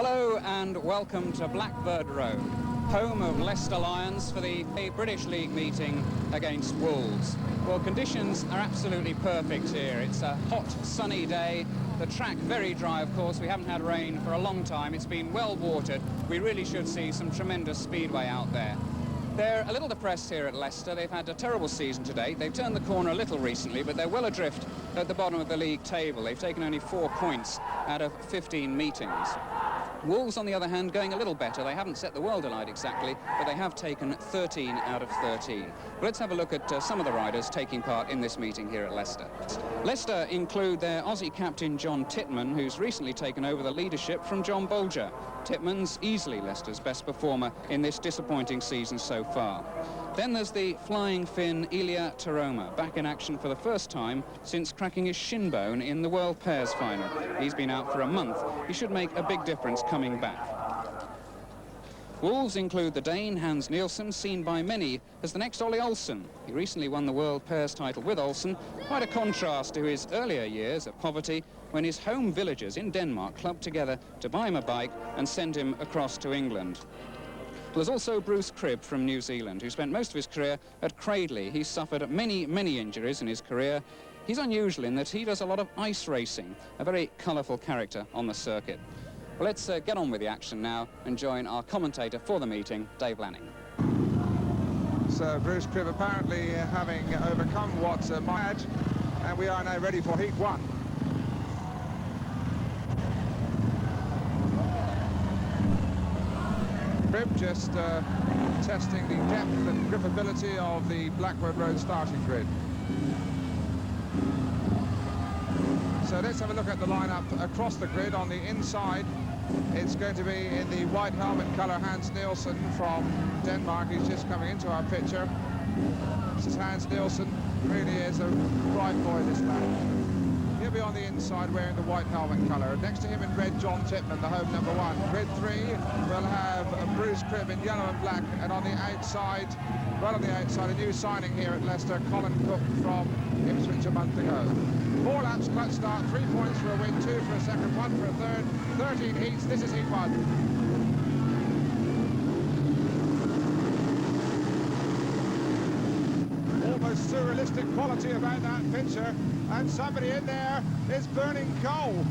Hello and welcome to Blackbird Road, home of Leicester Lions for the British League meeting against Wolves. Well, conditions are absolutely perfect here. It's a hot, sunny day. The track very dry, of course. We haven't had rain for a long time. It's been well watered. We really should see some tremendous speedway out there. They're a little depressed here at Leicester. They've had a terrible season today. They've turned the corner a little recently, but they're well adrift at the bottom of the league table. They've taken only 4 points out of 15 meetings. Wolves, on the other hand, going a little better. They haven't set the world alight exactly, but they have taken 13 out of 13. Well, let's have a look at some of the riders taking part in this meeting here at Leicester. Leicester include their Aussie captain John Titman, who's recently taken over the leadership from John Bolger. Titman's easily Leicester's best performer in this disappointing season so far. Then there's the flying Finn Ilya Taroma, back in action for the first time since cracking his shin bone in the World Pairs final. He's been out for a month. He should make a big difference coming back. Wolves include the Dane Hans Nielsen, seen by many as the next Ollie Olsen. He recently won the World Pairs title with Olsen, quite a contrast to his earlier years of poverty when his home villagers in Denmark clubbed together to buy him a bike and send him across to England. There's also Bruce Cribb from New Zealand, who spent most of his career at Cradley. He's suffered many injuries in his career. He's unusual in that he does a lot of ice racing, a very colourful character on the circuit. Well, let's get on with the action now and join our commentator for the meeting, Dave Lanning. So Bruce Cribb apparently having overcome what might, and we are now ready for Heat 1. Cribb just testing the depth and gripability of the Blackbird Road starting grid. So let's have a look at the lineup across the grid. On the inside, it's going to be in the white helmet colour Hans Nielsen from Denmark. He's just coming into our picture. This is Hans Nielsen. Really is a bright boy, this lad. He'll be on the inside wearing the white helmet colour. Next to him in red, John Titman, the home number 1. Grid 3 will have Bruce Cribb in yellow and black, and on the outside, right on the outside, a new signing here at Leicester, Colin Cook from Ipswich a month ago. 4 laps, clutch start, 3 points for a win, 2 for a second, 1 for a third, 13 heats. This is Heat 1. Almost surrealistic quality about that picture, and somebody in there is burning coal.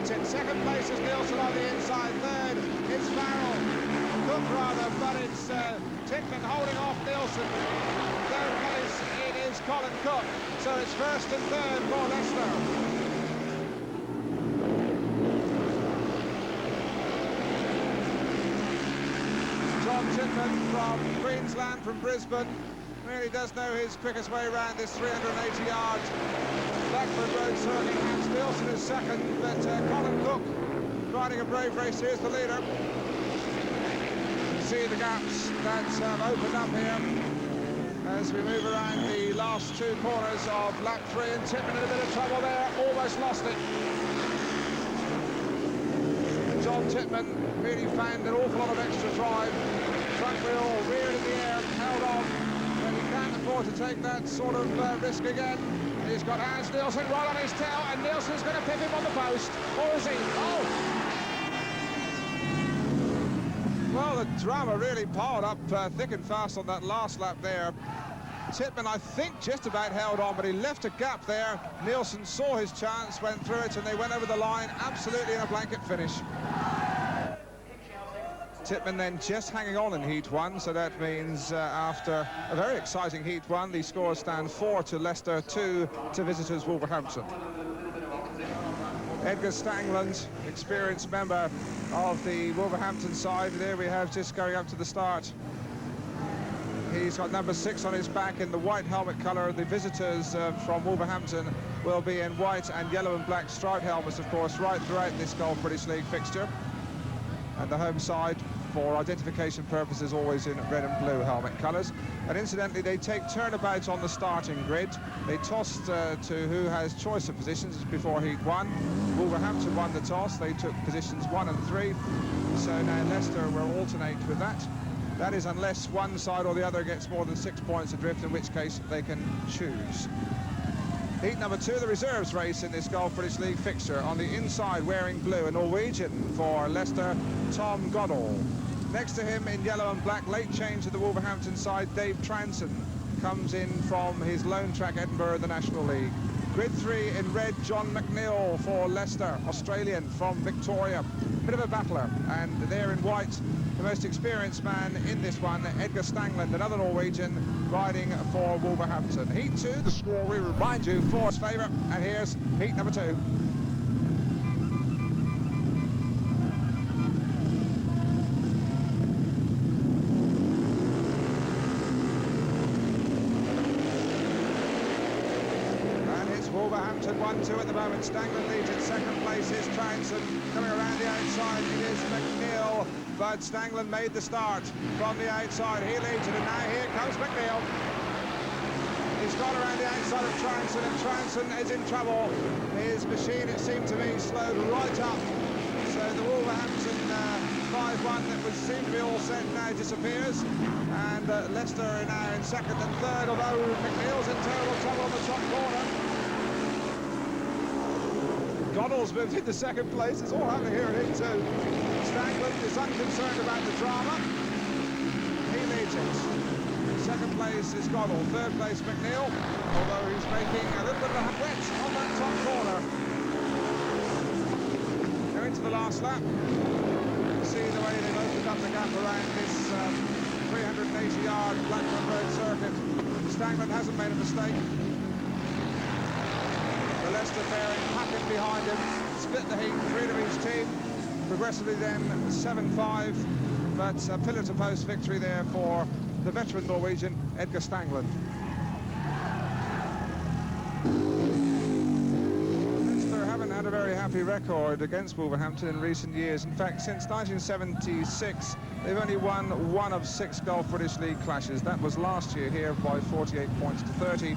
In second place is Nielsen on the inside, third is Farrell, Cook rather, but it's Titman holding off Nielsen. Third place it is Colin Cook, so it's first and third for Leicester. John Titman from Queensland, from Brisbane, really does know his quickest way around this 380 yards. Blackbird Road circuit. Hans Nielsen is second, but Colin Cook riding a brave race. Here's the leader. You can see the gaps that have opened up here as we move around the last 2 corners of lap 3, and Titman in a bit of trouble there, almost lost it. John Titman really found an awful lot of extra drive. Front wheel reared in the air, held on, but he can't afford to take that sort of risk again. He's got Hans Nielsen right on his tail, and Nielsen's going to pip him on the post. Or is he? Oh! Well, the drama really piled up thick and fast on that last lap there. Titman, I think, just about held on, but he left a gap there. Nielsen saw his chance, went through it, and they went over the line absolutely in a blanket finish. Titman then just hanging on in Heat 1, so that means after a very exciting Heat 1, the scores stand 4 to Leicester, 2 to visitors Wolverhampton. Edgar Stangland, experienced member of the Wolverhampton side, there we have just going up to the start. He's got number 6 on his back in the white helmet colour. The visitors from Wolverhampton will be in white and yellow and black striped helmets, of course, right throughout this Golf British League fixture. And the home side for identification purposes, always in red and blue helmet colours. And incidentally, they take turnabouts on the starting grid. They tossed to who has choice of positions before heat 1. Wolverhampton won the toss. They took positions 1 and 3. So now Leicester will alternate with that. That is unless one side or the other gets more than 6 points adrift, in which case they can choose. Heat number 2, the reserves race in this Gulf British League fixture. On the inside, wearing blue, a Norwegian for Leicester, Tom Goddard. Next to him in yellow and black, late change to the Wolverhampton side, Dave Transon comes in from his lone track Edinburgh of the National League. Grid 3 in red, John McNeill for Leicester, Australian from Victoria. Bit of a battler. And there in white, the most experienced man in this one, Edgar Stangland, another Norwegian, riding for Wolverhampton. Heat 2, the score we remind you, Ford's favourite, and here's heat number 2. Wolverhampton 1-2 at the moment. Stangland leads in second place. Is Transon coming around the outside. It is McNeill, but Stangland made the start from the outside. He leads it, and now here comes McNeill. He's gone around the outside of Transon, and Transon is in trouble. His machine, it seemed to me, slowed right up. So the Wolverhampton 5-1 that would seem to be all set now disappears. And Leicester are now in second and third, although McNeill's in terrible trouble on the top corner. Goddard's moved into second place. It's all happening here at Heat 2. Stangland is unconcerned about the drama. He leads it. Second place is Goddard. Third place McNeill, although he's making a little bit of a wet on that top corner. Now into the last lap. You can see the way they've opened up the gap around this 380-yard Blackburn Road circuit. Stangland hasn't made a mistake. The Leicester bearing packet behind him, split the heat, 3 to each team, progressively then 7-5, but a pillar-to-post victory there for the veteran Norwegian, Edgar Stangland. Leicester haven't had a very happy record against Wolverhampton in recent years. In fact, since 1976, they've only won 1 of 6 Gulf British League clashes. That was last year here by 48 points to 30.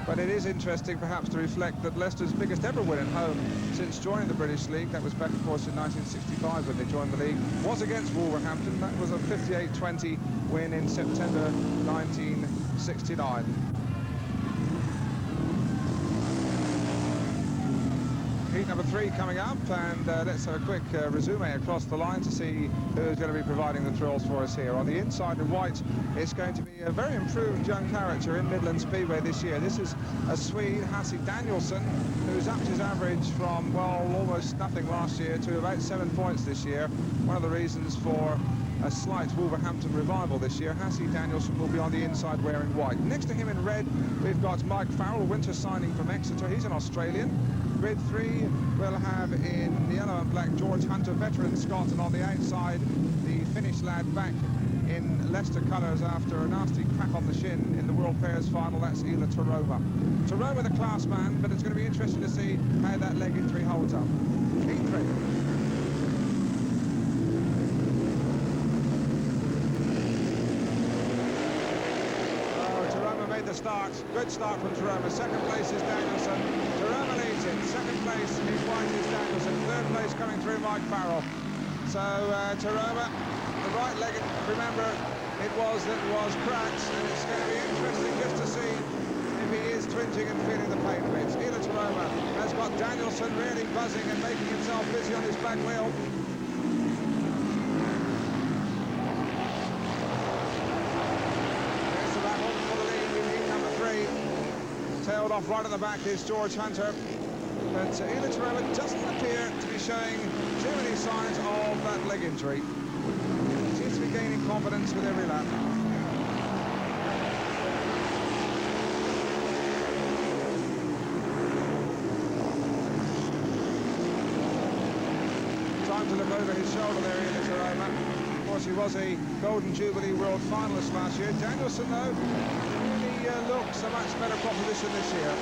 But it is interesting perhaps to reflect that Leicester's biggest ever win at home since joining the British League, that was back of course in 1965 when they joined the league, was against Wolverhampton. That was a 58-20 win in September 1969. Heat number 3 coming up, and let's have a quick resume across the line to see who's going to be providing the thrills for us here. On the inside in white, it's going to be a very improved young character in Midland Speedway this year. This is a Swede, Hasse Danielsson, who's upped his average from, well, almost nothing last year to about 7 points this year. One of the reasons for a slight Wolverhampton revival this year. Hasse Danielsson will be on the inside wearing white. Next to him in red, we've got Mike Farrell, winter signing from Exeter. He's an Australian. Grid 3 will have in yellow and black George Hunter, veteran Scot, and on the outside the Finnish lad back in Leicester colours after a nasty crack on the shin in the World Pairs final. That's Ila Taroma. Taroma the class man, but it's going to be interesting to see how that leg injury holds up. Heat 3. The start, good start from Taroma. Second place is Danielsson. Taroma leads it. Second place is white is Danielsson. Third place coming through Mike Farrell. So Taroma, the right leg, remember, it was cracked, and it's going to be interesting just to see if he is twinging and feeling the pain of it. Ila Taroma has got Danielsson really buzzing and making himself busy on his back wheel. Tailed off right at the back is George Hunter, but Ila Taroma doesn't appear to be showing too many signs of that leg injury. Seems to be gaining confidence with every lap. Time to look over his shoulder there, Ila Taroma. Of course, he was a Golden Jubilee World Finalist last year. Danielsson, though, looks a much better proposition this year.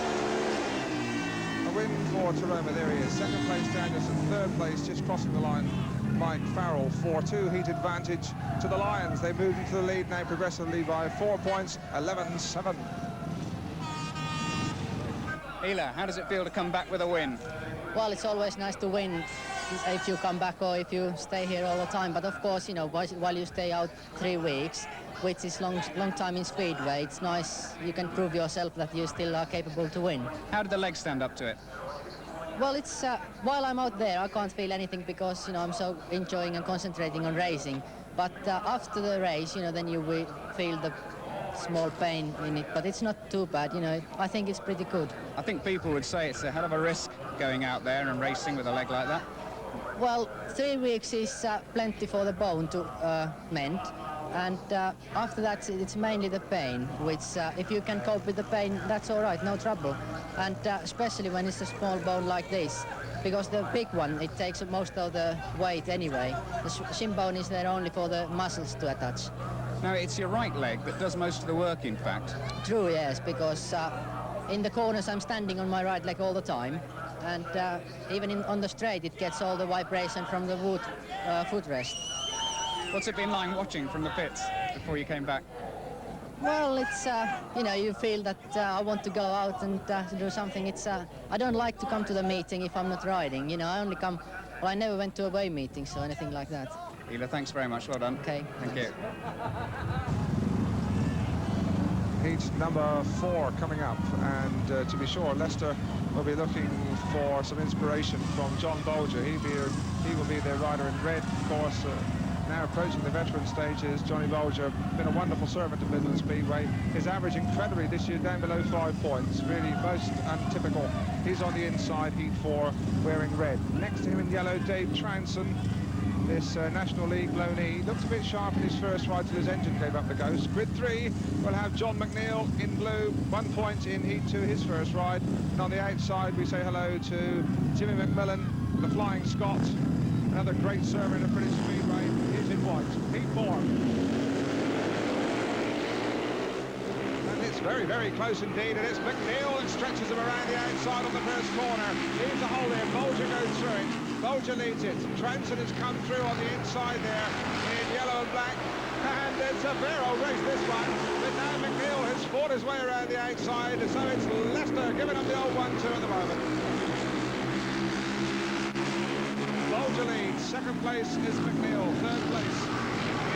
A win for Taroma, there he is. Second place Danielsson, third place just crossing the line Mike Farrell, 4-2 heat advantage to the Lions. They moved into the lead now progressively by 4 points, 11-7. Ela, how does it feel to come back with a win? Well, it's always nice to win if you come back or if you stay here all the time. But of course, you know, while you stay out 3 weeks, which is long time in Speedway, it's nice. You can prove yourself that you still are capable to win. How did the legs stand up to it? Well, it's while I'm out there, I can't feel anything because, you know, I'm so enjoying and concentrating on racing. But after the race, you know, then you will feel the small pain in it, but it's not too bad, you know. I think it's pretty good. I think people would say it's a hell of a risk going out there and racing with a leg like that. Well, 3 weeks is plenty for the bone to mend, and after that it's mainly the pain, which if you can cope with the pain, that's all right, no trouble. And especially when it's a small bone like this, because the big one, it takes most of the weight anyway. The shin bone is there only for the muscles to attach. Now, it's your right leg that does most of the work, in fact. True, yes, because in the corners I'm standing on my right leg all the time, and even on the straight it gets all the vibration from the wood footrest. What's it been like watching from the pits before you came back? Well, it's, you know, you feel that I want to go out and do something. It's, I don't like to come to the meeting if I'm not riding, you know. I only come, well, I never went to away meetings or anything like that. Ela, thanks very much. Well done. Okay. Thank you. Heat number 4 coming up, and to be sure, Leicester will be looking for some inspiration from John Bolger. He will be their rider in red, of course. Now approaching the veteran stages, Johnny Bolger, been a wonderful servant to Midland Speedway. His average incredibly this year down below 5 points, really most untypical. He's on the inside, Heat 4, wearing red. Next to him in yellow, Dave Trounson. This National League loanee looked a bit sharp in his first ride till his engine gave up the ghost. Grid 3 will have John McNeil in blue, 1 point in Heat 2, his first ride. And on the outside, we say hello to Jimmy McMillan, the Flying Scot, another great server in the British Speedway. He's in white, Heat 4. And it's very, very close indeed, and it's McNeil that stretches him around the outside on the first corner. Leaves a hole there, Bolger goes through it. Bolger leads it. Trounson has come through on the inside there in yellow and black. And it's a fair old race, this one. But now McNeil has fought his way around the outside. So it's Leicester giving up the old 1-2 at the moment. Bolger leads. Second place is McNeil. Third place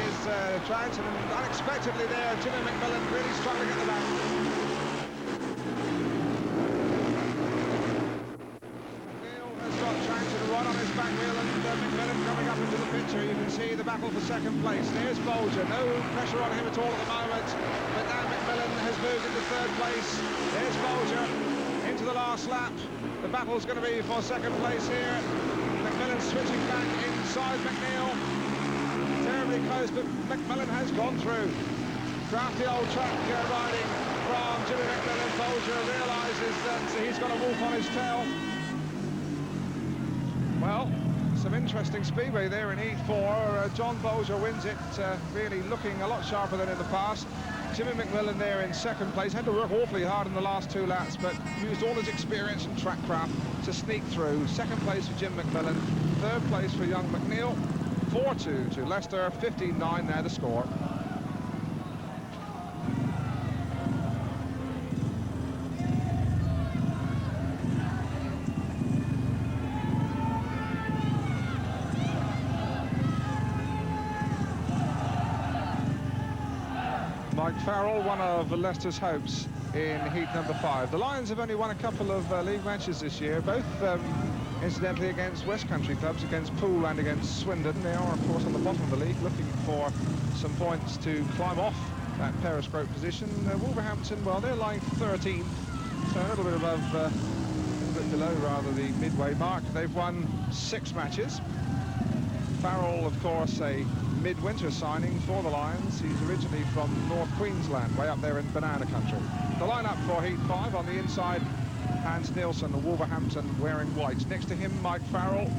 is Trounson. And unexpectedly there, Jimmy McMillan really struggling at the back. Right on his back wheel, and McMillan coming up into the picture. You can see the battle for second place. There's Bolger, no pressure on him at all at the moment, but now McMillan has moved into third place. There's Bolger into the last lap. The battle's going to be for second place here. McMillan switching back inside McNeil. Terribly close, but McMillan has gone through. Crafty old track riding from Jimmy McMillan. Bolger realises that he's got a wolf on his tail. Well, some interesting speedway there in Heat 4. John Bolger wins it, really looking a lot sharper than in the past. Jimmy McMillan there in second place. Had to work awfully hard in the last 2 laps, but used all his experience and track craft to sneak through. Second place for Jim McMillan. Third place for young McNeil. 4-2 to Leicester. 15-9 now the score. Mike Farrell, one of Leicester's hopes in Heat number 5. The Lions have only won a couple of league matches this year, both incidentally against West Country clubs, against Poole and against Swindon. They are, of course, on the bottom of the league, looking for some points to climb off that periscope position. Wolverhampton, well, they're lying 13th, so a little bit above, a little bit below, rather, the midway mark. They've won 6 matches. Farrell, of course, a midwinter signing for the Lions. He's originally from North Queensland, way up there in banana country. The lineup for Heat 5 on the inside, Hans Nielsen, Wolverhampton, wearing white. Next to him, Mike Farrell.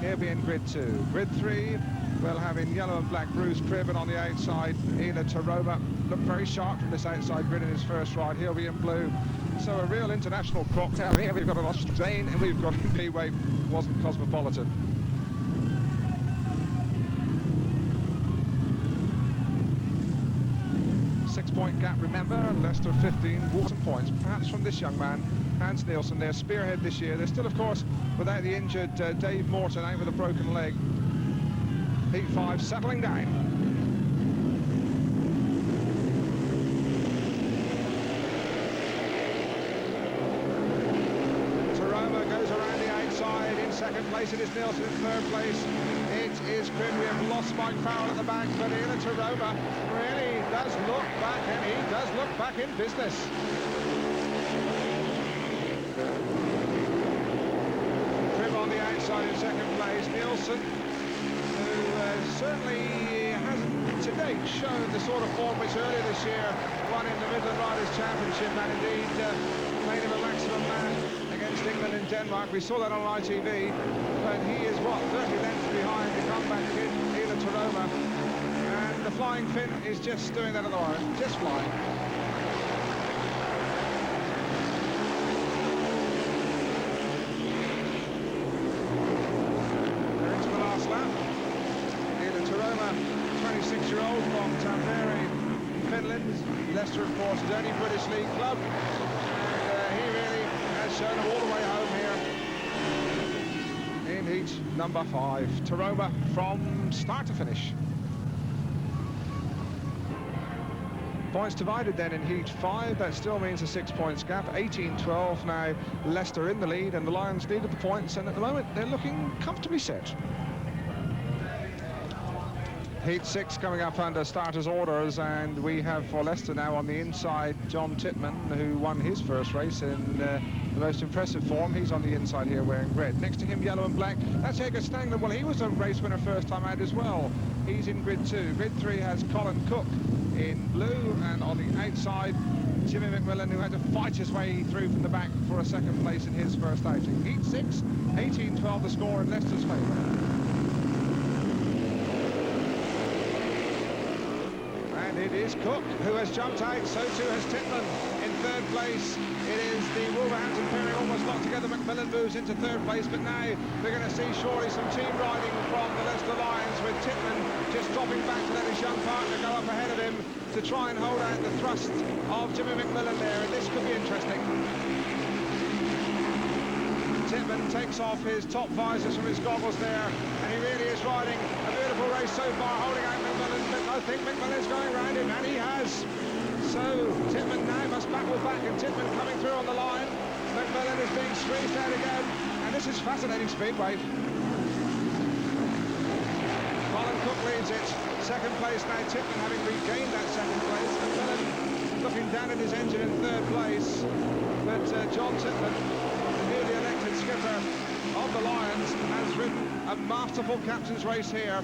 He'll be in grid 2. Grid 3, we'll have in yellow and black Bruce Cribb, and on the outside, Ela Taroma. Looked very sharp from this outside grid in his first ride. He'll be in blue. So a real international cocktail here. We've got an Australian and we've got a P-Wave, wasn't cosmopolitan. 6-point gap, remember. Leicester 15, Wolverhampton points, perhaps from this young man, Hans Nielsen, their spearhead this year. They're still, of course, without the injured Dave Morton out with a broken leg. Heat 5 settling down. Second place, it is Nielsen in third place. It is Cribb. We have lost Mike Farrell at the back, but Ila Taroma really does look back, and he does look back in business. Cribb on the outside in second place. Nielsen, who certainly hasn't to date shown the sort of form which earlier this year won in the Midland Riders Championship, and indeed made him a maximum man against England and Denmark. We saw that on ITV, but he is, what, 30 lengths behind the comeback kid, Ila Taroma. And the Flying Finn is just doing that at the moment, just flying. They're into the last lap. Ila Taroma, 26-year-old from Tampere, Finland. Leicester, of course, his only British League club. And he really shown all the way home here in heat number 5. Taroma from start to finish. Points divided then in heat 5. That still means a 6 points gap. 18-12 now. Leicester in the lead, and the Lions needed the points, and at the moment they're looking comfortably set. Heat 6 coming up under starters' orders, and we have for Leicester now on the inside John Titman, who won his first race in the most impressive form. He's on the inside here wearing red. Next to him, yellow and black, that's Edgar Stangler. Well, he was a race winner first time out as well. He's in grid 2. Grid 3 has Colin Cook in blue, and on the outside, Jimmy McMillan, who had to fight his way through from the back for a second place in his first outing. Heat 6, 18-12 the score in Leicester's favour. It is Cook who has jumped out, so too has Titman in third place. It is the Wolverhampton pairing almost locked together. McMillan moves into third place, but now we're going to see surely some team riding from the Leicester Lions, with Titman just dropping back to let his young partner go up ahead of him to try and hold out the thrust of Jimmy McMillan there, and this could be interesting. Titman takes off his top visors from his goggles there, and he really is riding a beautiful race so far, holding out McMillan, but I think McMillan's going around him, and he has. So Titman now must battle back, and Titman coming through on the line. McMillan is being squeezed out again, and this is fascinating speedway. Colin Cook leads it. Second place now, Titman having regained that second place. McMillan looking down at his engine in third place, but John Titman, the newly elected skipper of the Lions, has ridden a masterful captain's race here.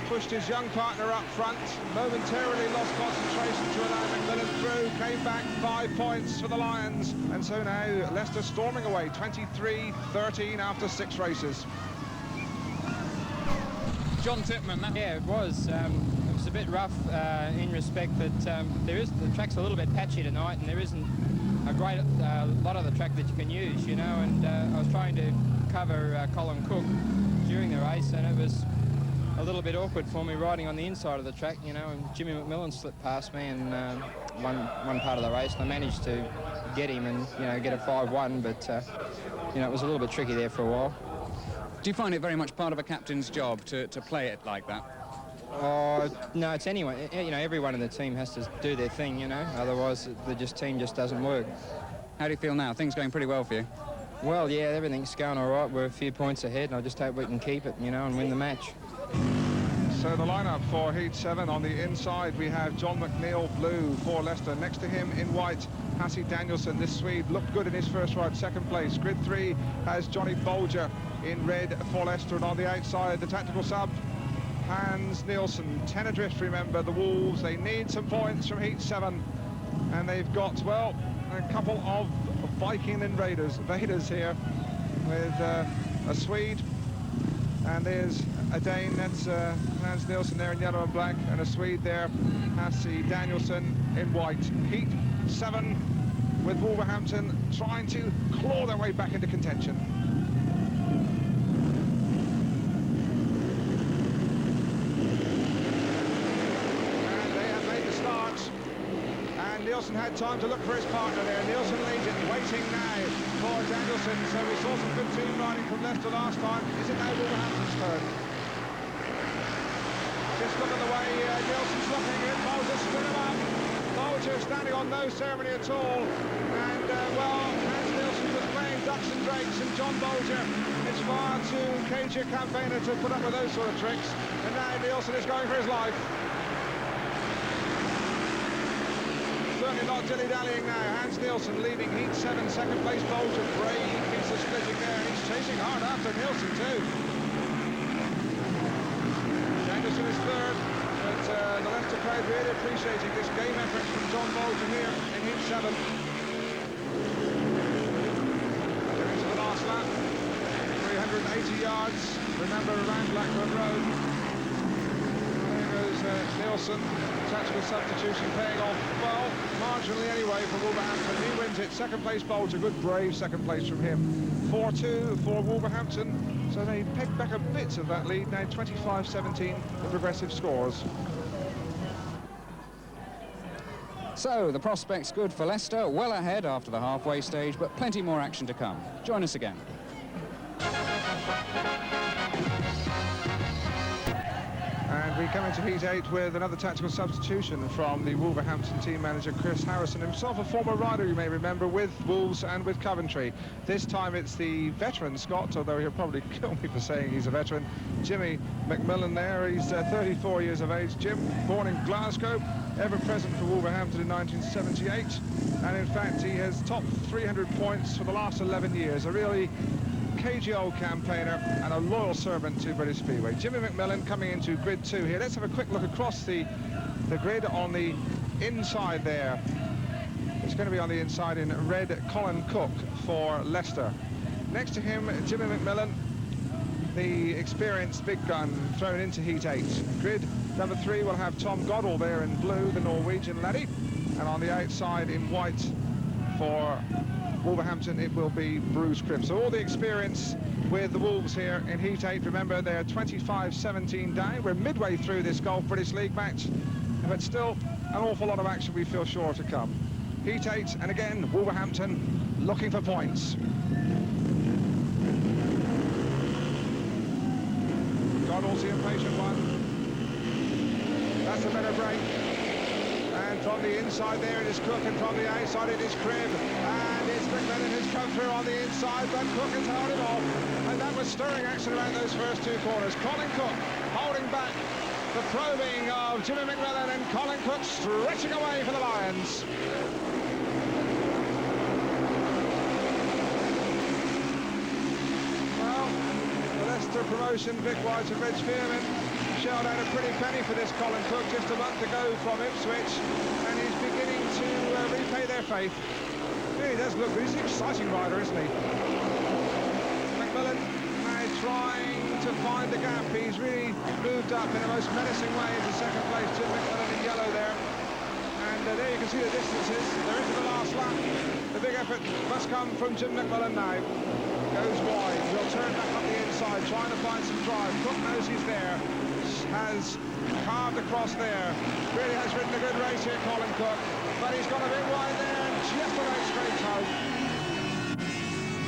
Pushed his young partner up front, momentarily lost concentration to allow McMillan through, came back 5 points for the Lions, and so now Leicester storming away 23-13 after 6 races. John Titman, yeah, it was a bit rough in respect that the track's a little bit patchy tonight, and there isn't a great lot of the track that you can use, you know, and I was trying to cover Colin Cook during the race, and it was a little bit awkward for me riding on the inside of the track, you know, and Jimmy McMillan slipped past me in one part of the race, and I managed to get him and, you know, get a 5-1, but, you know, it was a little bit tricky there for a while. do you find it very much part of a captain's job to play it like that? No, it's anyone, you know, everyone in the team has to do their thing, you know, otherwise the team just doesn't work. How do you feel now? Things going pretty well for you? Well, yeah, everything's going all right. We're a few points ahead, and I just hope we can keep it, you know, and win the match. So the lineup for Heat 7, on the inside we have John McNeil, blue for Leicester. Next to him in white, Hasse Danielsson. This Swede looked good in his first ride, second place. Grid 3 has Johnny Bolger in red for Leicester, and on the outside, the tactical sub, Hans Nielsen. 10 adrift, remember, the Wolves. They need some points from Heat 7, and they've got, well, a couple of Viking invaders here with a Swede, and there's a Dane, that's Hans Nielsen there in yellow and black, and a Swede there, Hasse Danielsson in white. Heat 7 with Wolverhampton trying to claw their way back into contention. And they have made the start. Nielsen had time to look for his partner there. Nielsen leads it, waiting now for Danielson. So we saw some good team riding from Leicester last time. Is it now Wolverhampton's turn? Just look at the way Nielsen's looking at Moses, spin him up. Bolger standing on no ceremony at all. And, well, Hans Nielsen was playing ducks and drakes, and John Bolger is far too cagey a campaigner to put up with those sort of tricks. And now Nielsen is going for his life. Certainly not dilly-dallying now. Hans Nielsen leading heat 7, second place Bolger. Brave piece of splitting there, and he's chasing hard after Nielsen too. Danielson is third, but the Leicester crowd really appreciating this game effort from John Bolger here in heat 7. Getting to the last lap, 380 yards, remember, around Blackburn Road. There goes Nielsen. Tactical substitution paying off, well, marginally anyway for Wolverhampton. He wins it. Second place Bolger, good brave second place from him. 4-2 for Wolverhampton, so they pegged back a bit of that lead. Now 25-17 the progressive scores. So the prospect's good for Leicester, well ahead after the halfway stage, but plenty more action to come. Join us again. And we come into heat 8 with another tactical substitution from the Wolverhampton team manager Chris Harrison, himself a former rider, you may remember, with Wolves and with Coventry. This time it's the veteran Scot, although he'll probably kill me for saying he's a veteran, Jimmy McMillan there. He's 34 years of age. Jim, born in Glasgow, ever present for Wolverhampton in 1978, and in fact he has topped 300 points for the last 11 years. A really cagey old campaigner and a loyal servant to British Speedway. Jimmy McMillan coming into grid 2 here. Let's have a quick look across the grid on the inside there. It's going to be on the inside in red, Colin Cook for Leicester. Next to him, Jimmy McMillan, the experienced big gun, thrown into heat 8. Grid number 3 will have Tom Goddell there in blue, the Norwegian laddie, and on the outside in white for Wolverhampton it will be Bruce Cribb. So all the experience with the Wolves here in heat 8. Remember, they're 25-17 down. We're midway through this Golf British League match, but still an awful lot of action we feel sure to come. Heat 8, and again Wolverhampton looking for points. Goddell's the impatient one. That's a better break. And from the inside there it is Cook, and from the outside it is Cribb. And it's McMillan who's come through on the inside, but Cook has held it off. And that was stirring action around those first two corners. Colin Cook holding back the probing of Jimmy McMillan, and Colin Cook stretching away for the Lions. Well, the Leicester promotion, Vic White and Reg Spearman shelled out a pretty penny for this Colin Cook just a month ago from Ipswich, and he's beginning to repay their faith. Really does look good. He's an exciting rider, isn't he? McMillan now trying to find the gap. He's really moved up in the most menacing way into second place. Jim McMillan in yellow there. And there you can see the distances. They're into the last lap. The big effort must come from Jim McMillan now. Goes wide. He'll turn back up the inside, trying to find some drive. Cook knows he's there. Has carved across there. Really has ridden a good race here, Colin Cook. But he's gone a bit wide there and just about straight home.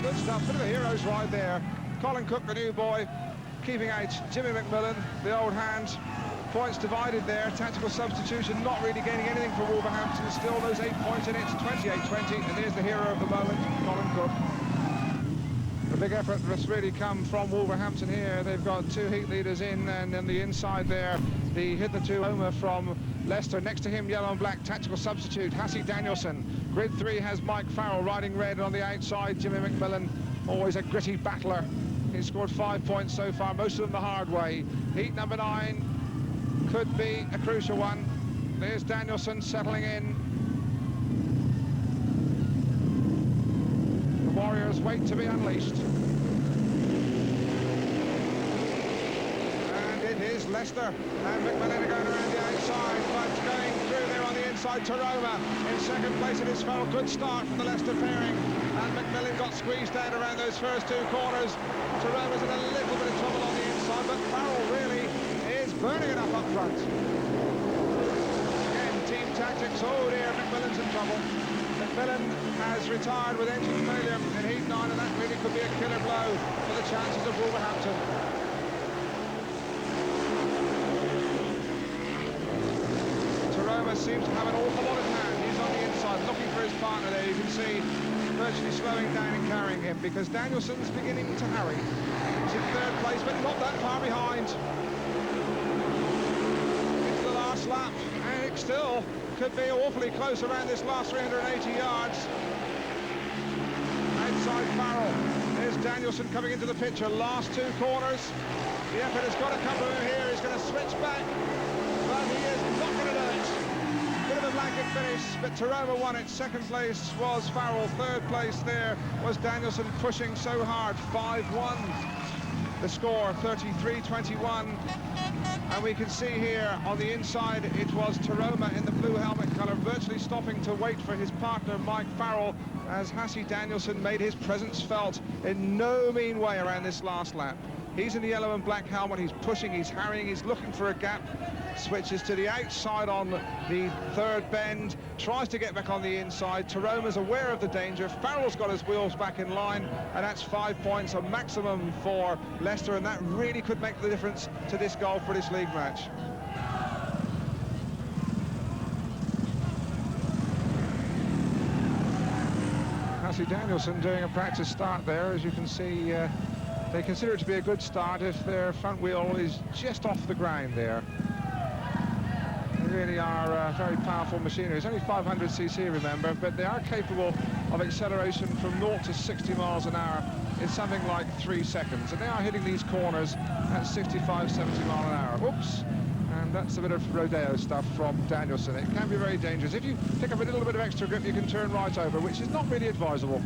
Good stuff. Bit of a hero's ride there. Colin Cook, the new boy, keeping out Jimmy McMillan, the old hand. Points divided there. Tactical substitution, not really gaining anything for Wolverhampton. Still those 8 points in it. 28-20. And there's the hero of the moment, Colin Cook. The big effort that's really come from Wolverhampton here. They've got two heat leaders in, and on the inside there, the hitherto homer from Leicester. Next to him, yellow and black, tactical substitute, Hassie Danielson. Grid 3 has Mike Farrell riding red, and on the outside, Jimmy McMillan, always a gritty battler. He's scored 5 points so far, most of them the hard way. Heat number 9 could be a crucial one. There's Danielson settling in. The Warriors wait to be unleashed. And it is Leicester. And McMillan going around the outside, but going through there on the inside to Roma. In second place it is Farrell. Good start from the Leicester pairing. And McMillan got squeezed out around those first two corners. Taroma's in a little bit of trouble on the inside, but Farrell really is burning it up front. Again, team tactics. Oh dear, McMillan's in trouble. McMillan has retired with engine failure in heat 9, and that really could be a killer blow for the chances of Wolverhampton. Taroma seems to have an awful lot in hand. He's on the inside looking for his partner there. You can see virtually slowing down and carrying him because Danielson's beginning to harry. He's in third place, but not that far behind. Into the last lap, and it still could be awfully close around this last 380 yards. Outside Farrell. There's Danielson coming into the picture. Last two corners. The effort has got to come from him here. He's going to switch back, but he is not going to do it. Bit of a blanket finish, but Taroma won it. Second place was Farrell. Third place there was Danielson pushing so hard. 5-1. The score, 33-21. And we can see here on the inside it was Taroma in the blue helmet colour virtually stopping to wait for his partner Mike Farrell as Hassie Danielson made his presence felt in no mean way around this last lap. He's in the yellow and black helmet, he's pushing, he's harrying, he's looking for a gap, switches to the outside on the third bend, tries to get back on the inside. Taroma's aware of the danger, Farrell's got his wheels back in line, and that's 5 points, a maximum for Leicester, and that really could make the difference to this Golf British League match. Hassie Danielson doing a practice start there, as you can see. They consider it to be a good start if their front wheel is just off the ground there. They really are very powerful machinery. It's only 500cc, remember, but they are capable of acceleration from 0 to 60 miles an hour in something like 3 seconds. And they are hitting these corners at 65, 70 miles an hour. Oops. And that's a bit of rodeo stuff from Danielson. It can be very dangerous. If you pick up a little bit of extra grip, you can turn right over, which is not really advisable.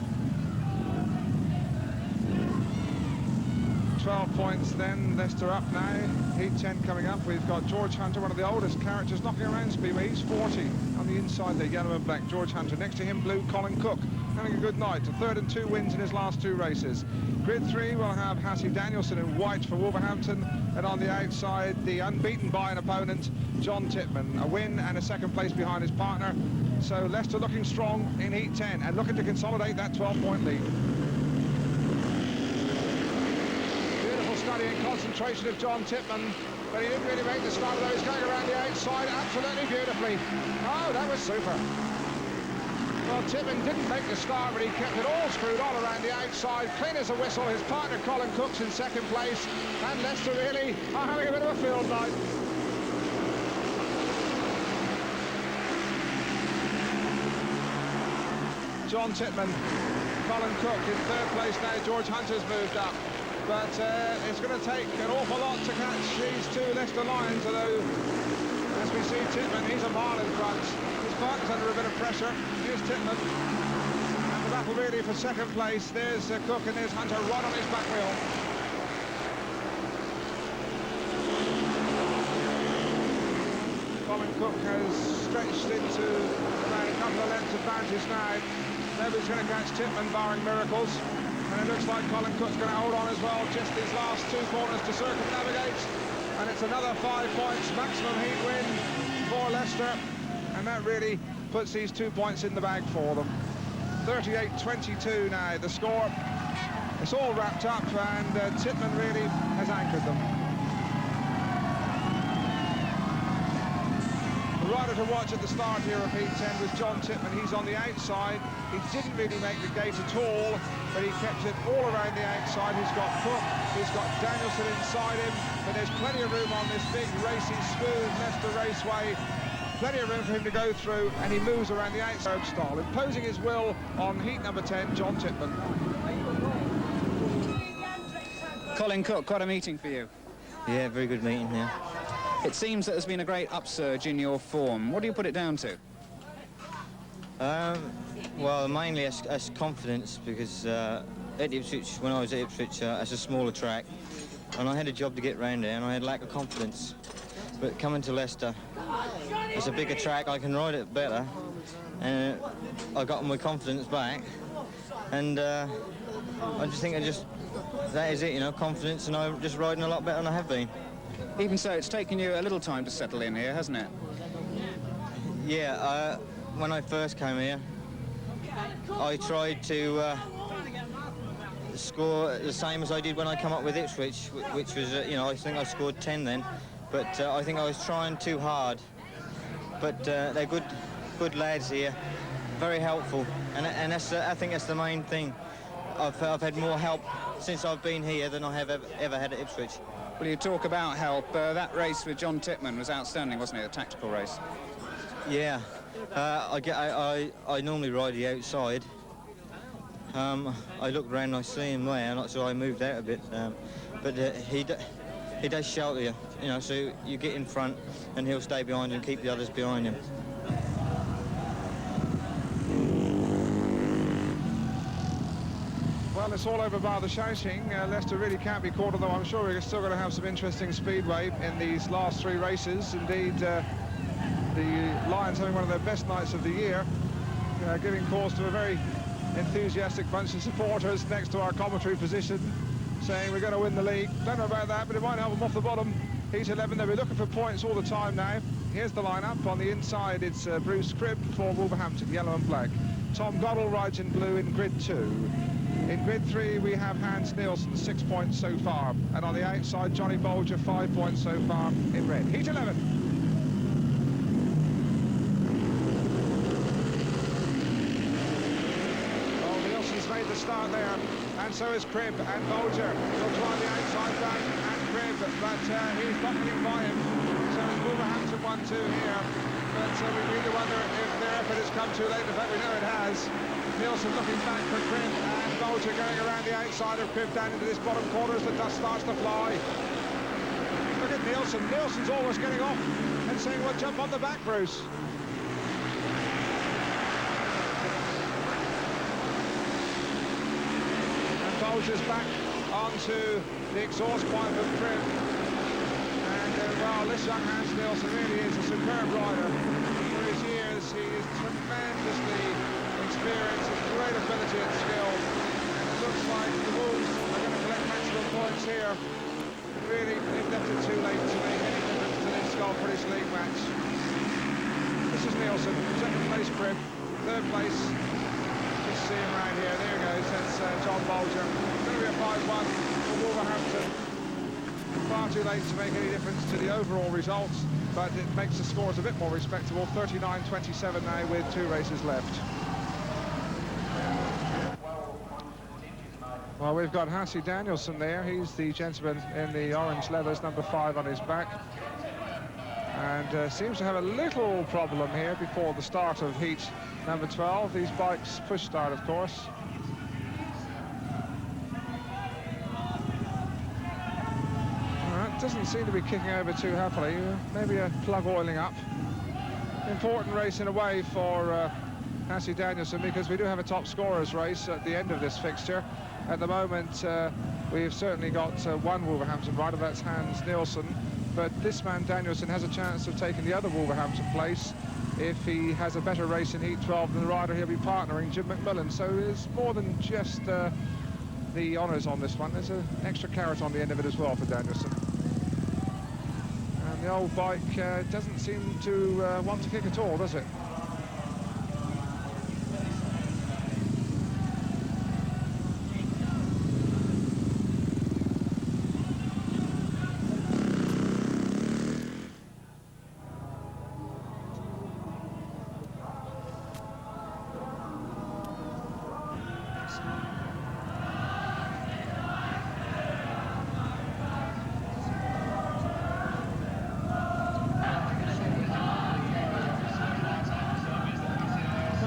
12 points then, Leicester up now. Heat 10 coming up. We've got George Hunter, one of the oldest characters knocking around Speedway. He's 40 on the inside there, yellow and black. George Hunter. Next to him, blue, Colin Cook, having a good night. A third and 2 wins in his last 2 races. Grid 3 will have Hassie Danielson in white for Wolverhampton, and on the outside, the unbeaten by an opponent, John Titman. A win and a second place behind his partner. So Leicester looking strong in Heat 10 and looking to consolidate that 12-point lead. Study and concentration of John Titman, but he didn't really make the start, though. He's going around the outside absolutely beautifully. Oh, that was super. Well, Titman didn't make the start, but he kept it all screwed on around the outside, clean as a whistle. His partner Colin Cook's in second place, and Leicester really are having a bit of a field night. John Titman, Colin Cook in third place now. George Hunter's moved up. But it's going to take an awful lot to catch these 2 Leicester Lions, although, as we see Titman, he's a mile in front. His partner's under a bit of pressure. Here's Titman. And the battle really for second place. There's Cook and there's Hunter right on his back wheel. Colin Cook has stretched into about a couple of lengths advantage now. Nobody's going to catch Titman, barring miracles. And it looks like Colin Cook's going to hold on as well, just these last 2 corners to circumnavigate. And it's another 5 points, maximum heat win for Leicester. And that really puts these 2 points in the bag for them. 38-22 now, the score. It's all wrapped up, and Titman really has anchored them. The rider to watch at the start here of Heat 10 was John Titman. He's on the outside. He didn't really make the gate at all, but he kept it all around the outside. He's got Cook, he's got Danielson inside him, but there's plenty of room on this big, racy, smooth Leicester Raceway. Plenty of room for him to go through, and he moves around the outside style, imposing his will on heat number 10, John Titman. Colin Cook, quite a meeting for you. Yeah, very good meeting, yeah. It seems that there's been a great upsurge in your form. What do you put it down to? Well, mainly as confidence, because at Ipswich, when I was at Ipswich, it's a smaller track, and I had a job to get round there, and I had lack of confidence. But coming to Leicester, it's a bigger track, I can ride it better, and I got my confidence back, and I just think that is it, you know, confidence, and I'm just riding a lot better than I have been. Even so, it's taken you a little time to settle in here, hasn't it? Yeah, when I first came here, I tried to score the same as I did when I come up with Ipswich, which was, you know, I think I scored 10 then, but I think I was trying too hard. But they're good lads here, very helpful, and that's, I think that's the main thing. I've had more help since I've been here than I have ever had at Ipswich. Well, you talk about help. That race with John Tipman was outstanding, wasn't it? The tactical race. Yeah, I normally ride the outside. I looked around and I see him there, so I moved out a bit. But he does shelter you, you know, so you get in front and he'll stay behind and keep the others behind him. Well, it's all over by the shouting. Leicester really can't be caught, although I'm sure we're still going to have some interesting speedway in these last 3 races. Indeed, the Lions having one of their best nights of the year, giving cause to a very enthusiastic bunch of supporters next to our commentary position, saying we're going to win the league. Don't know about that, but it might help them off the bottom. Heat 11, they'll be looking for points all the time now. Here's the lineup. On the inside, it's Bruce Cribb for Wolverhampton, yellow and black. Tom Goddell rides in blue in grid 2. In grid 3, we have Hans Nielsen, 6 points so far. And on the outside, Johnny Bolger, 5 points so far in red. Heat 11. Made the start there, and so is Cribb and Bolger. He'll try the outside back and Cribb, but he's not getting by him. So it's Wolverhampton 1-2 here, but we really wonder if their effort has come too late. In fact, we know it has. Nielsen looking back for Cribb, and Bolger going around the outside of Cribb down into this bottom corner as the dust starts to fly. Look at Nielsen. Nielsen's always getting off and saying, well, jump on the back, Bruce. Bolger's back onto the exhaust pipe of Cribb, and well, this young Hans Nielsen really is a superb rider. For his years, he is tremendously experienced, with great ability and skill, and it looks like the Wolves are going to collect maximum points here. Really, they've left it too late to make any difference to this Golf British League match. This is Nielsen, second place Cribb, third place. See him right here. There he goes. That's John Bolger. It's going to be a 5-1 for Wolverhampton. Far too late to make any difference to the overall results, but it makes the scores a bit more respectable. 39-27 now with 2 races left. Well, we've got Hansi Danielsen there. He's the gentleman in the orange leathers, number 5 on his back. And seems to have a little problem here before the start of heat number 12. These bikes push start, of course. Doesn't seem to be kicking over too happily. Maybe a plug oiling up. Important race in a way for Hansi Danielsen, because we do have a top scorers race at the end of this fixture. At the moment, we've certainly got one Wolverhampton rider, that's Hans Nielsen. But this man, Danielsen, has a chance of taking the other Wolverhampton place if he has a better race in Heat 12 than the rider he'll be partnering, Jim McMillan. So it's more than just the honours on this one. There's an extra carrot on the end of it as well for Danielsen. And the old bike doesn't seem to want to kick at all, does it?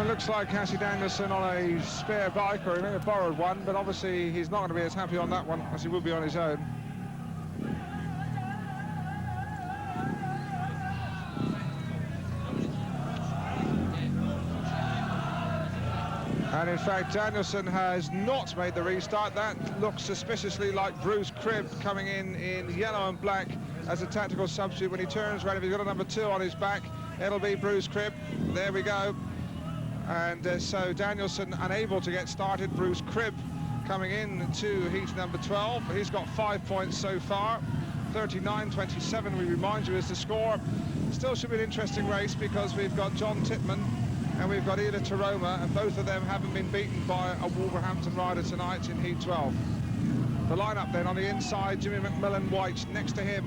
Looks like Hansi Danielsen on a spare bike, or he may have borrowed one, but obviously he's not going to be as happy on that one as he would be on his own. And in fact, Danielsen has not made the restart. That looks suspiciously like Bruce Cribb coming in yellow and black as a tactical substitute. When he turns around, if he's got a number 2 on his back, it'll be Bruce Cribb. There we go. And so Danielsen unable to get started. Bruce Cribb coming in to heat number 12. He's got 5 points so far. 39.27, we remind you, is the score. Still should be an interesting race because we've got John Titman and we've got Ila Taroma, and both of them haven't been beaten by a Wolverhampton rider tonight in Heat 12. The lineup then on the inside, Jimmy McMillan white, next to him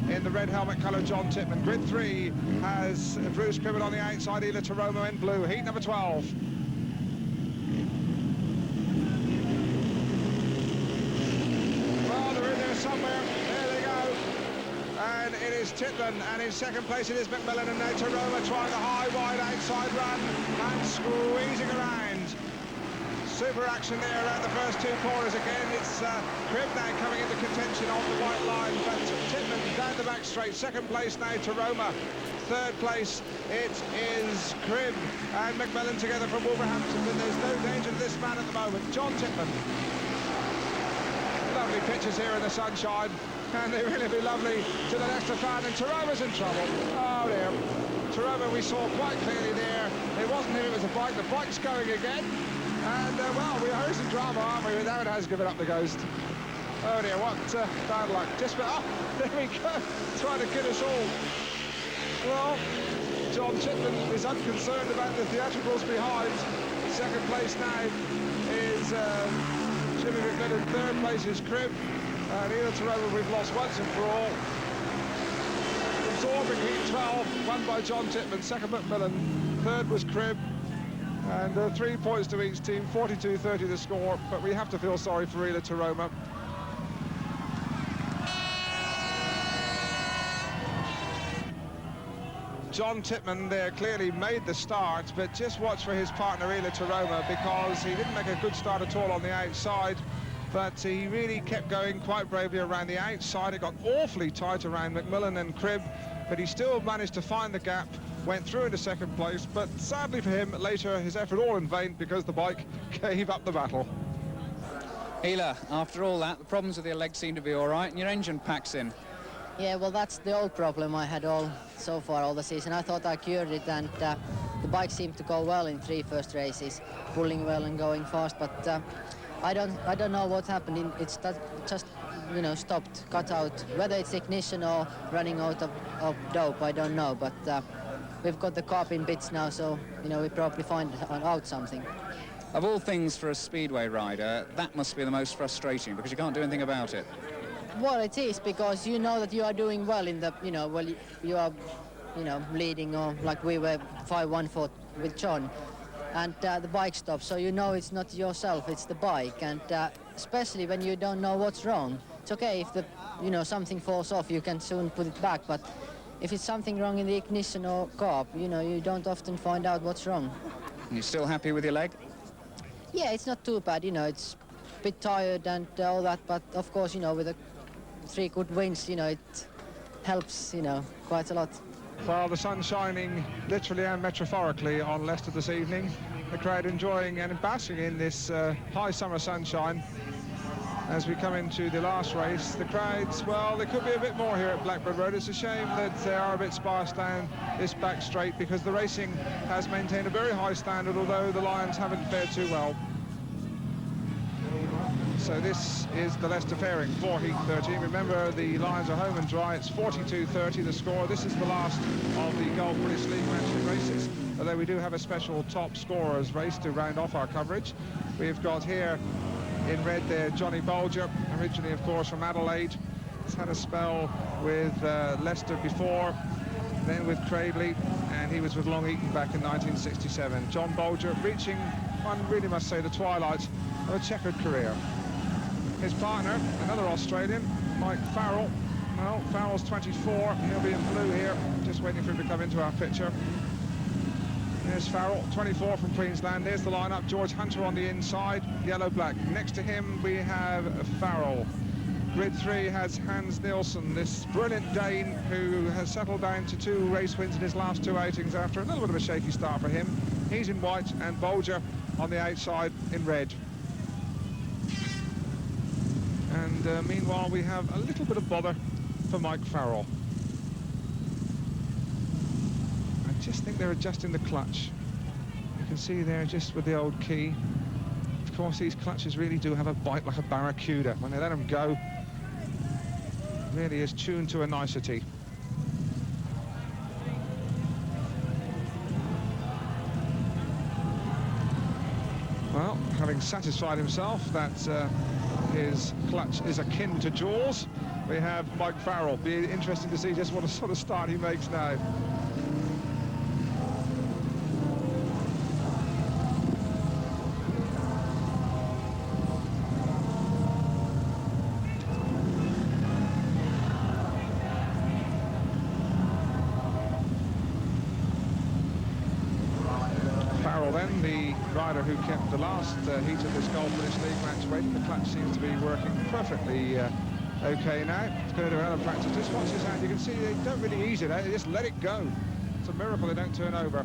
in the red helmet colour, John Titman. Grid 3 has Bruce Cribbett on the outside, Ila Taroma in blue. Heat number 12. Well, they're in there somewhere. There they go. And it is Titman, and in second place it is McMillan, and now Taroma trying a high, wide outside run and squeezing around. Super action there around the first two corners again. It's Cribb now coming into contention on the white line, but Titman down the back straight. Second place now Taroma. Third place it is Cribb and McMillan together from Wolverhampton, and there's no danger to this man at the moment. John Titman. Lovely pictures here in the sunshine, and they really be lovely to the Leicester fan, and Taroma's in trouble. Oh dear. Taroma we saw quite clearly there. It wasn't him, it was a bike. The bike's going again. And, well, we are some drama, aren't we? Now it has given up the ghost. Oh, dear, what bad luck. Just, oh, there we go, trying to get us all. Well, John Titman is unconcerned about the theatricals behind. Second place now is Jimmy McMillan. Third place is Cribb. And Ila Taroma we've lost once and for all. Absorbing Heat 12, won by John Titman. Second McMillan. Third was Cribb. And 3 points to each team, 42-30 the score, but we have to feel sorry for Ila Taroma. John Titman there clearly made the start, but just watch for his partner Ila Taroma, because he didn't make a good start at all on the outside, but he really kept going quite bravely around the outside. It got awfully tight around McMillan and Cribb, but he still managed to find the gap, went through into second place, but sadly for him, later his effort all in vain because the bike gave up the battle. Ila, after all that, the problems with your leg seem to be all right, and your engine packs in. Yeah, well, that's the old problem I had so far all the season. I thought I cured it, and the bike seemed to go well in three first races, pulling well and going fast, but I don't know what happened. It's just, you know, stopped, cut out. Whether it's ignition or running out of dope, I don't know, but we've got the carb in bits now, so, you know, we probably find out something. Of all things for a speedway rider, that must be the most frustrating, because you can't do anything about it. Well, it is, because you know that you are doing well in the, you know, well, you are, you know, leading, or like we were 5-1 with John, and the bike stops, so you know it's not yourself, it's the bike, and especially when you don't know what's wrong. It's okay if the, you know, something falls off, you can soon put it back, but if it's something wrong in the ignition or carb, you know, you don't often find out what's wrong. And you're still happy with your leg? Yeah, it's not too bad, you know, it's a bit tired and all that, but of course, you know, with the 3 good wins, you know, it helps, you know, quite a lot. Well, the sun's shining literally and metaphorically on Leicester this evening. The crowd enjoying and basking in this high summer sunshine. As we come into the last race, the crowds, well, there could be a bit more here at Blackburn Road. It's a shame that they are a bit sparse down this back straight, because the racing has maintained a very high standard, although the Lions haven't fared too well. So this is the Leicester fairing for Heat 13. Remember, the Lions are home and dry. It's 42-30 the score. This is the last of the Gulf British League Championship races, although we do have a special top scorers race to round off our coverage. We've got here in red there Johnny Bolger, originally of course from Adelaide. He's had a spell with Leicester before, then with Cravely, and he was with Long Eaton back in 1967. John Bolger reaching, one really must say, the twilight of a checkered career. His partner, another Australian, Mike Farrell. Well, Farrell's 24, he'll be in blue here, just waiting for him to come into our picture. There's Farrell, 24 from Queensland. There's the lineup. George Hunter on the inside, yellow-black. Next to him, we have Farrell. Grid 3 has Hans Nielsen, this brilliant Dane who has settled down to 2 race wins in his last 2 outings after a little bit of a shaky start for him. He's in white, and Bolger on the outside in red. And meanwhile, we have a little bit of bother for Mike Farrell. I just think they're adjusting the clutch. You can see there just with the old key. Of course, these clutches really do have a bite like a barracuda when they let them go. Really is tuned to a nicety. Well, having satisfied himself that his clutch is akin to Jaws, we have Mike Farrell. Be interesting to see just what a sort of start he makes now. Then the rider who kept the last heat of this Golf British League match waiting. The clutch seems to be working perfectly okay now. It's going to do another practice. Just watch his hand. You can see they don't really ease it out. They just let it go. It's a miracle they don't turn over.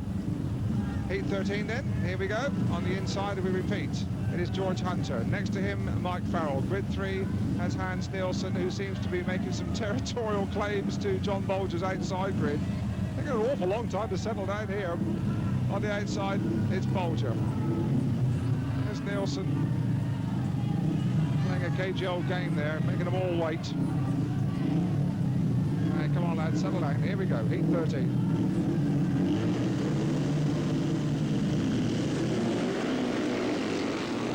Heat 13 then. Here we go. On the inside we repeat. It is George Hunter. Next to him, Mike Farrell. Grid 3 has Hans Nielsen, who seems to be making some territorial claims to John Bolger's outside grid. Taking an awful long time to settle down here. On the outside, it's Bolger. There's Nielsen playing a cagey old game there, making them all wait. Right, come on, lads, settle down. Here we go, heat 13.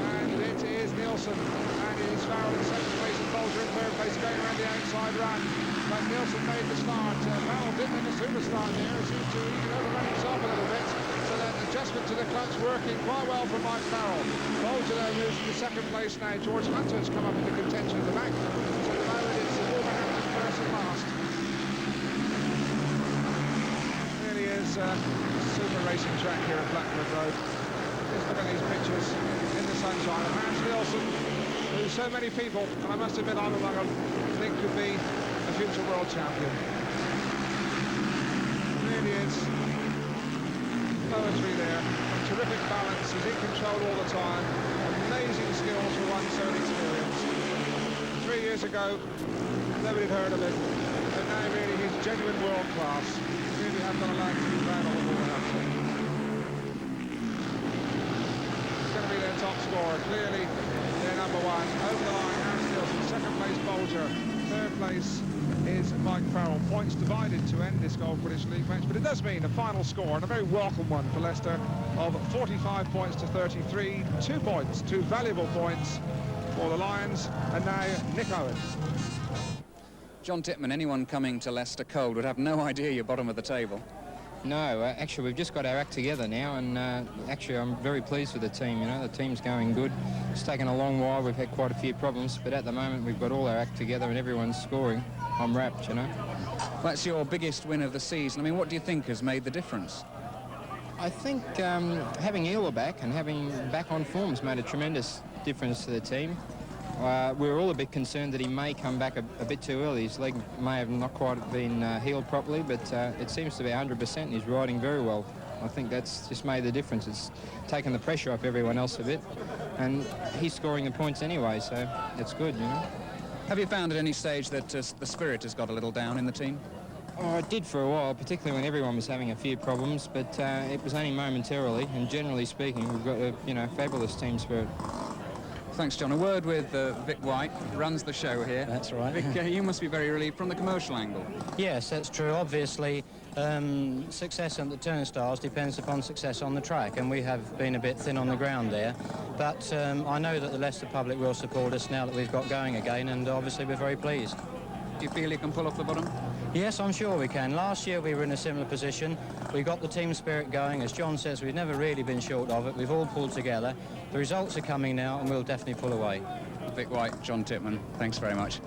And it is Nielsen, and it is Farrell in second place, and Bolger in third place, going around the outside run. But Nielsen made the start. Farrell didn't have a super start there. It seems to even overrun himself a little bit. Adjustment to the clutch working quite well for Mike Farrell. Bolger there moves to the second place now. George Hunter's come up into contention at the back. So at the moment it's Wolverhampton first and last. Really is a super racing track here at Blackburn Road. Just look at these pictures in the sunshine. And Hans Nielsen, who so many people, and I must admit I'm among them, think could be a future world champion. Really is. Poetry there, terrific balance, he's in control all the time, amazing skills for one so experienced. 3 years ago, nobody had heard of him, but now really he's genuine world class. Really have got a lag to be proud of Wolverhampton. He's going to be their top scorer, clearly their number one. Over the line, Hans Nielsen, second place Bolger, third place is Mike Farrell. Points divided to end this Golf British League match, but it does mean a final score, and a very welcome one for Leicester, of 45 points to 33. 2 points, 2 valuable points for the Lions, and now Nick Owen. John Titman, anyone coming to Leicester cold would have no idea you're bottom of the table. No, actually we've just got our act together now, and actually I'm very pleased with the team. You know, the team's going good. It's taken a long while. We've had quite a few problems, but at the moment we've got all our act together and everyone's scoring. I'm wrapped, you know. That's your biggest win of the season. I mean, what do you think has made the difference? I think having Eula back and having back on form has made a tremendous difference to the team. We were all a bit concerned that he may come back a bit too early. His leg may have not quite been healed properly, but it seems to be 100% and he's riding very well. I think that's just made the difference. It's taken the pressure off everyone else a bit, and he's scoring the points anyway, so it's good, you know. Have you found at any stage that the spirit has got a little down in the team? Oh, it did for a while, particularly when everyone was having a few problems, but it was only momentarily, and generally speaking, we've got a, you know, fabulous team spirit. Thanks, John. A word with Vic White, who runs the show here. That's right. Vic, you must be very relieved from the commercial angle. Yes, that's true. Obviously, success at the turnstiles depends upon success on the track, and we have been a bit thin on the ground there. But I know that the Leicester public will support us now that we've got going again, and obviously we're very pleased. Do you feel you can pull off the bottom? Yes, I'm sure we can. Last year we were in a similar position. We got the team spirit going. As John says, we've never really been short of it. We've all pulled together. The results are coming now, and we'll definitely pull away. Vic White, John Titman, thanks very much.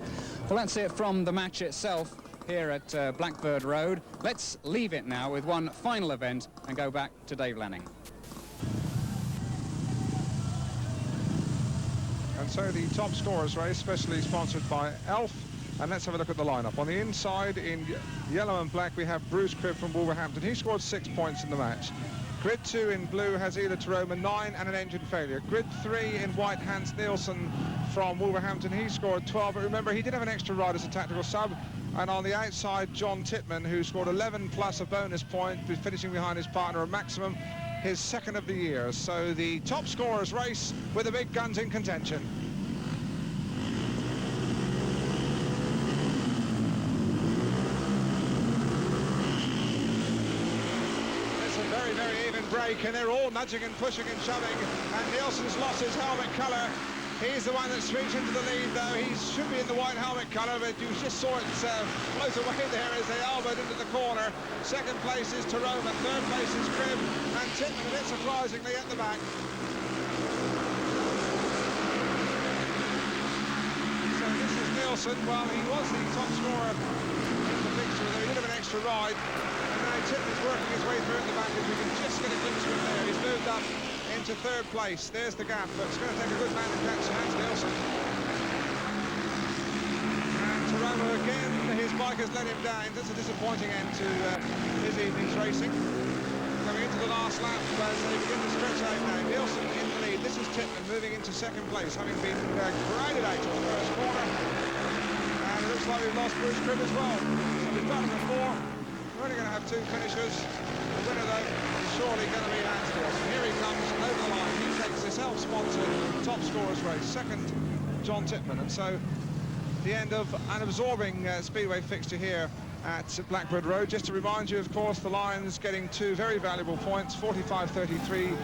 Well, that's it from the match itself here at Blackbird Road. Let's leave it now with one final event and go back to Dave Lanning. And so the top scorers race, specially sponsored by Elf. And let's have a look at the lineup. On the inside, in yellow and black, we have Bruce Cribb from Wolverhampton. He scored 6 points in the match. Grid 2 in blue has Ela Taroma, 9 and an engine failure. Grid 3 in white, Hans Nielsen from Wolverhampton. He scored 12, but remember, he did have an extra ride as a tactical sub. And on the outside, John Titman, who scored 11 plus a bonus point, finishing behind his partner, a maximum, his second of the year. So the top scorers race with the big guns in contention. very, very even break, and they're all nudging and pushing and shoving, and Nielsen's lost his helmet colour. He's the one that streaks into the lead, though. He should be in the white helmet colour, but you just saw it float away there as they elbowed into the corner. Second place is Taroma, third place is Cribb, and Titman, a bit surprisingly, at the back. So this is Nielsen. Well, he was the top scorer in the fixture, though he did have an extra ride. And now Titman's working his way through at the back, as we can just get a glimpse of him there. He's moved up into third place. There's the gap, but it's going to take a good man to catch Hans Nielsen. And Taroma again, his bike has let him down. That's a disappointing end to his evening's racing. Coming into the last lap as they begin to stretch out now. Nielsen in the lead. This is Titman moving into second place, having been graded out to the first corner. And it looks like we've lost Bruce Cribb as well. So we've got him at 4. We're only going to have 2 finishers. The winner, though, is surely going to be Hans Nielsen. Here he comes over the line. He takes the self-sponsored top scorers race. Second, John Titman. And so the end of an absorbing speedway fixture here at Blackbird Road. Just to remind you, of course, the Lions getting 2 very valuable points, 45-33